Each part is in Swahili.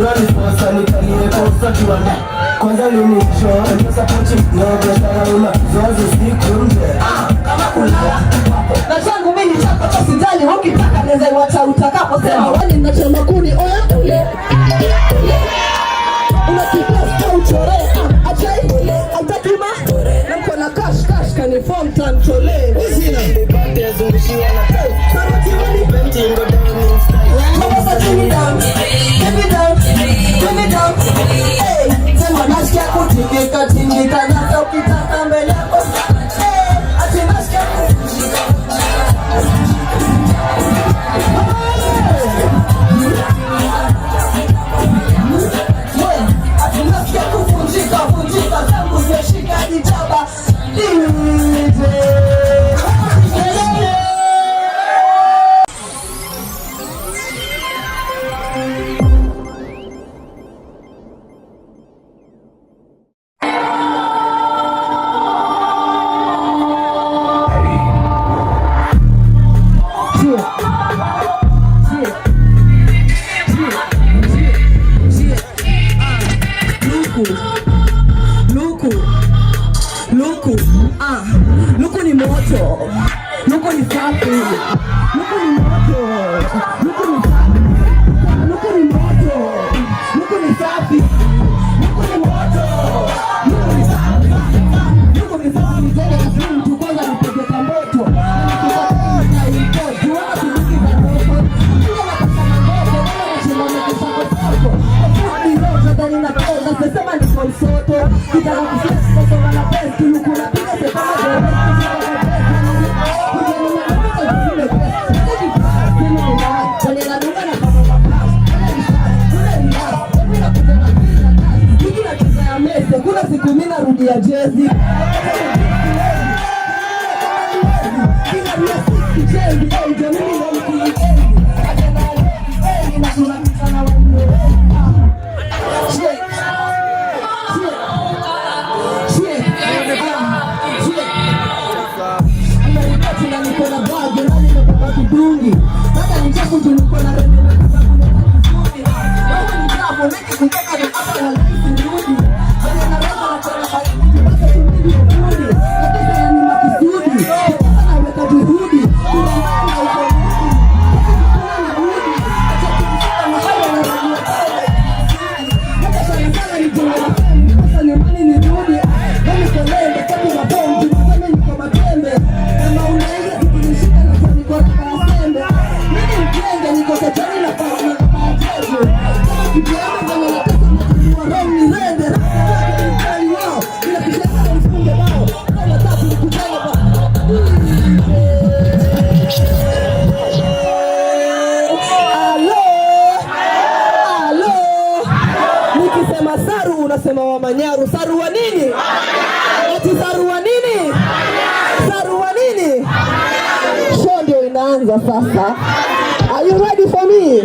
Surani posa nikalie posa kiwanda. Kwanza ninisho mpesa pochi no biashara una zozo siku nje. Kama kulala na changu mimi chako cha sijali ukitaka naweza iwacha utakapo sema wani ninachoma kuni oya ule. Unakiposta uchore achai autatuma na mkona cash kanifom tanchole Sina nipate zungushiwa na kai Sarati wani painting go down in style Mama sa give me down Hey, sema nasikia kutingika na hata ukitaka mbele yako Hey, ati nasikia kutingika ati nasikia kuvunjika zangu zimeshika jitaba Luku ni moto, luku ni safi, luku ni moto, luku ni safi, luku ni moto, luku ni safi, luku ni moto, luku ni safi, luku ni safi, nitele kasi mtu kwanza nipege kamboto, na import, juwana kuduki za moto, kila nakasana ngoto, kama nashimame kusako soko, kufudi roja dani na koza, sesema ni konsoto, kitaka kusesa soga na best, luku na piga sepama kuna siku mina rudia jezi unasema wa Manyaru, saru wa nini? Ati saru wa nini? Saru wa nini? Show ndio inaanza sasa. Are you ready for me?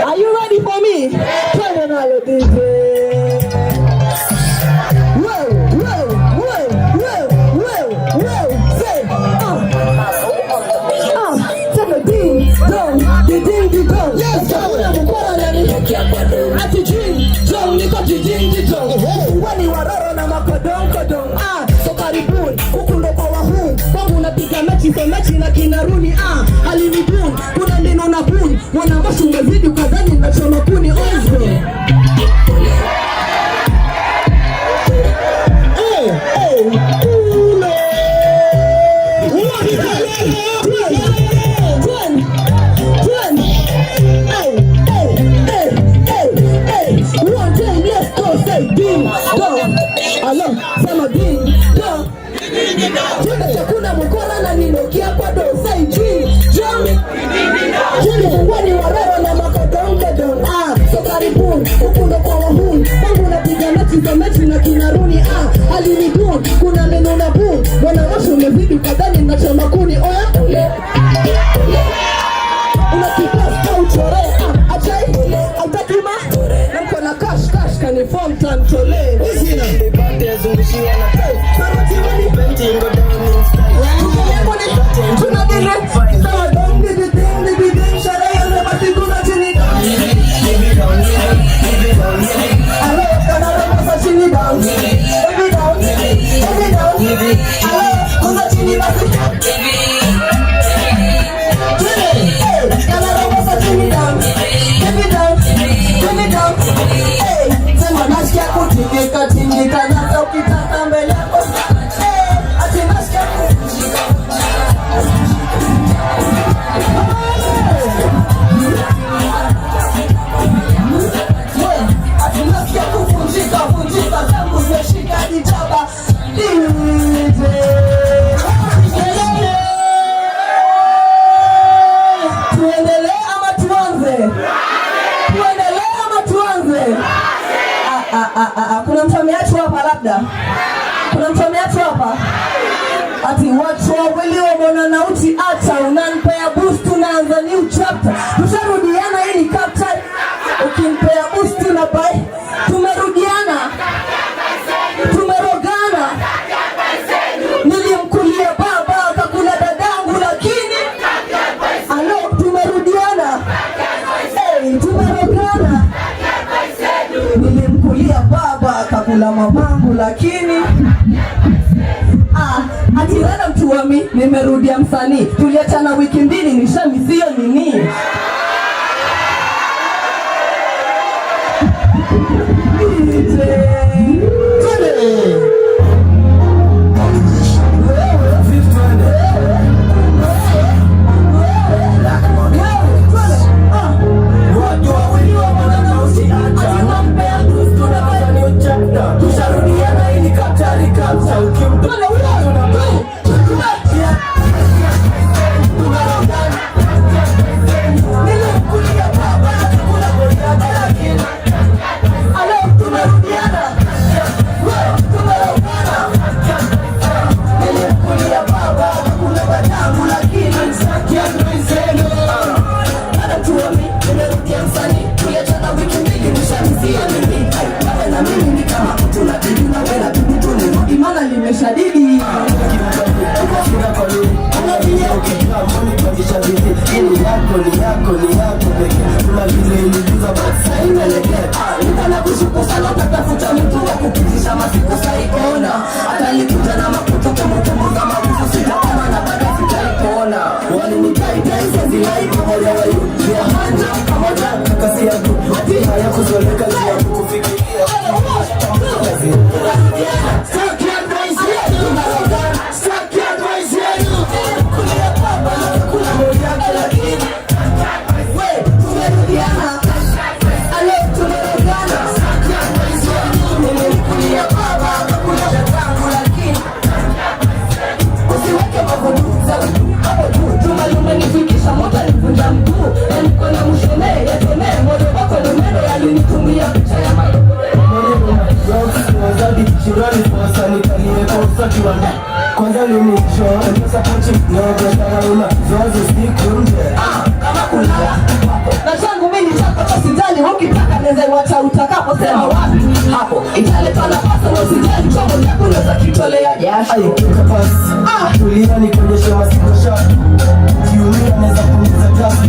Are you ready for me? Twende nalo DJ. Wani waroro na makodong so karibuni huku ndo kwa wahuu wangu napiga mechi na kinaruni halinibun kuna neno na bun wana mashu umezidi ukazani na choma kuni ozgo Chakuna mkola na ninokia kwa dosa ijini wani warero na makodong so karibuni huku ndo kwa wahuni wangu napiga mechi na kinaruni halinibun kuna neno na bun wana washu umezidi ukadhani na choma kuni oya ule unakiposta uchore achai autatuma na mkona cash kanifom tanchole Sina nipate zungushiwa na kai Sarati wani painting go down in style Give it down, Tuendelee ama tuanze? Kuna mtu ameachwa hapa labda? Kuna mtu ameachwa hapa? Ati watu wawili wamona nauti ata unanipea boost unaanza new chapter. Tusharudiana hii ni captain. Ukimpea boost unabai. Tumerudiana. Tumerogana. Nilimkulia baba akakula dadangu lakini alo tumerudiana. Hey, tumerogana. Nilimkulia baba akakula mamangu lakini ati rada mtu wa mi, nimerudia msanii. Tuliachana wiki mbili nishamizio nini. Kwanza linicho Nyosa pochi Nyoga sharauna Zozo siku nje kama kulala na changu mimi chako usijali ukitaka neza wacha utakapo sema wapi hapo italeta nafasi na usijali chombo chako unaweza kitolea jasho ayo kika pasi tulia nikonyeshe masikosha kiumia neza kumiza kasi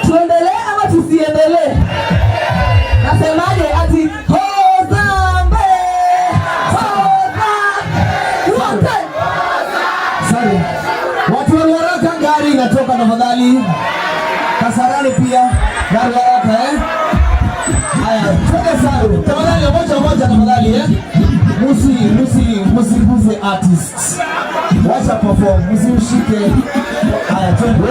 tuendelee ama tusiendelee? Nasemaje ati Hozambe Sorry. Watu wa haraka gari inatoka tafadhali. Kasarani pia gari haraka Haya, twende saru. Tafadhali moja tafadhali Musiguze artists. Wacha perform, musishike. Haya, twende.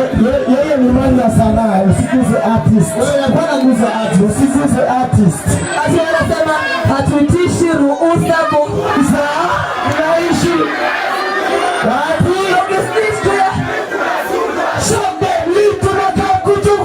Yeye ni mwana sana, usiguze artist. Wewe hapana guza artist, usiguze artist. Ati anasema hatuitishi ruhusa kuza Unaishi wapi logistics ya Shobe litu na kakutu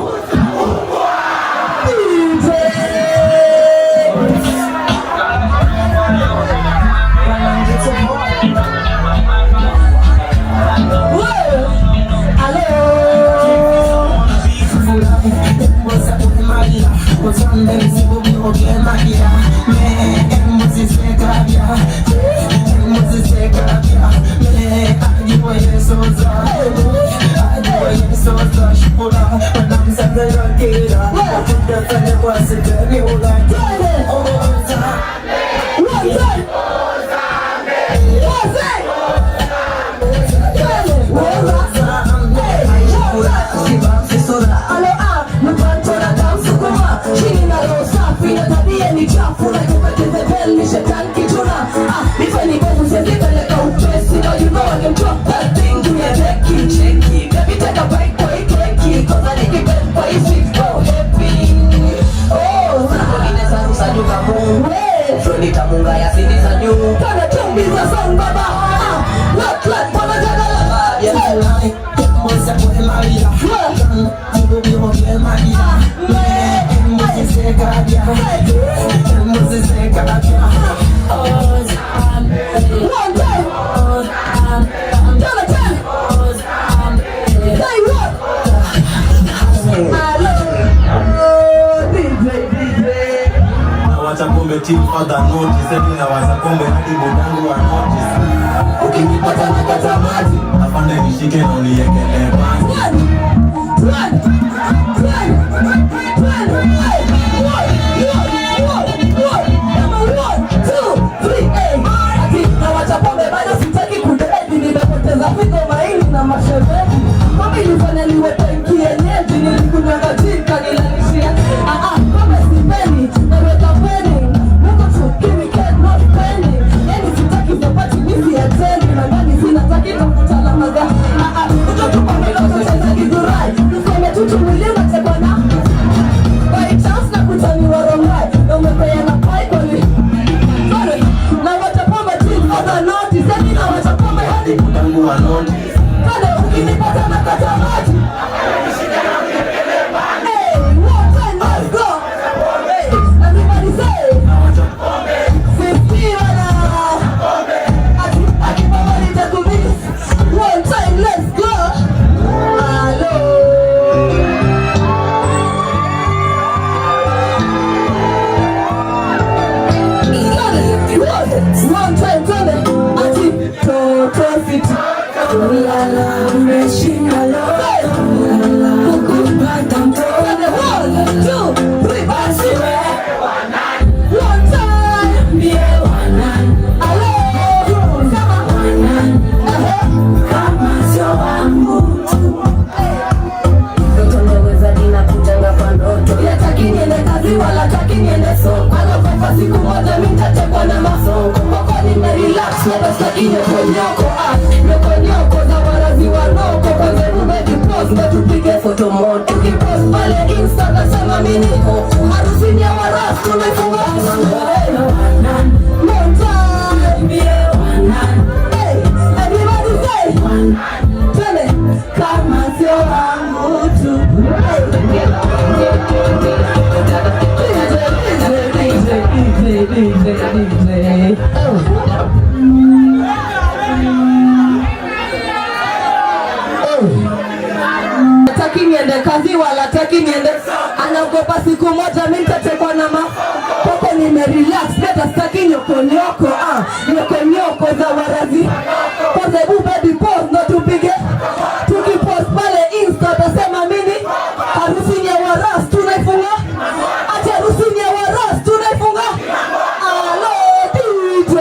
Chini na roho safi na tabia ni chafu na kupeteza beli ni shetani kituna. Nifanye kazi sipeleka upesi. Now you know I can drop that thing. Do ya checky. Baby take a bite kwa ikeki. Cause I like it bad kwa isi go happy. Oh, ine saru sanyu kamu. Shoni tamunga ya sindi sanyu. Kana chumbi za song baba. Lot pana jagala. Yeah. Moza kwa Maria. Jibu biho kwa Maria. Moza kadia. Moza kadia. One time. Jonathan. Say what? DJ. Nawacha kombe tip father notice. Seti nawacha kombe hadi budangu wa notice. Ukinipata nakata maji. Afande nishike na uniekele basi. Run. Figo maini na mashemeji. Mama ilifanya niwe tanki yenyeji. Nilikunywa katika nilalishia. Kama sipeni naweka peni. Mungu tu give me cat not penny. Yani sitaki zapati misi ya teni. Na ndani sinataki kukutana maga. Kutoka meloko cheza kizurai. Tuseme tutu milima tekwana. By chance na kutani warongai. Na umepea na paikoli. Sorry. Na watapamba chini other notice. Yani na watapamba hadi Budangu wa notice. Kade ukinipata na kata maji. Hey, one time, let's go. Hey, everybody say 50 wana. Ati mama nitakumiss. One time, let's go. Hello. One time, tell me. Ati Toto City. Ulala, umeshinda leo. Kukupata mtone. 1, 2, 3, basi we. One time. Mbie wanan. Hello. Kama wanan. Kama sio wangu tu. Ndoto ndeweza dina kutanga kwa ndoto. Yataki niende kazi wala taki niende soko. Alokofa siku moja mitatekwa na masongo. Koko nimerelax na basta ine konyoko. Nyoko za warazi wanoko. Kwanze umejipose na tupige foto moto. Kipost pale Insta nasema miniko. Harusini ya waras tumefunga wanan. Monta mbie wanan. Hey, everybody say wanan. Tele, kama sio wangu tu. DJ. Taki niende kazi wala taki niende. Anaogopa siku moja mimi nitatekwa na Koko nimerelax beta staki nyoko. Nyoko za warazi. Kwanza hebu baby pose ndo tupige. Tukipost pale Insta tasema mini. Harusi ya waras tunaifunga. Ati harusi ya waras tunaifunga. Hello DJ.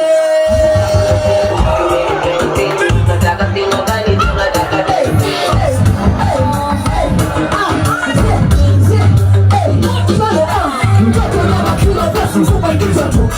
Mtoto na makilo basi super kitu tu.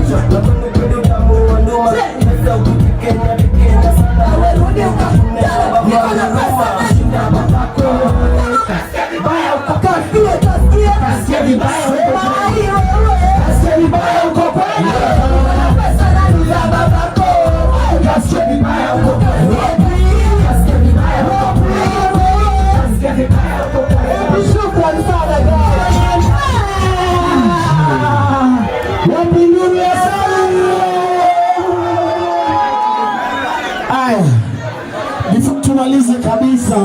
macho napenda kweli utamu wa nduma pesa ukitekenya tekenya sana rudi ukashinda baba shinda babako kasikia vibaya uko kasikia vibaya uko kweli pesa na za babako kasikia vibaya uko kweli kasikia vibaya uko kweli kasikia vibaya uko kweli. Shukrani sana guys. Wapinduzi sana. Aya. Tumalize kabisa.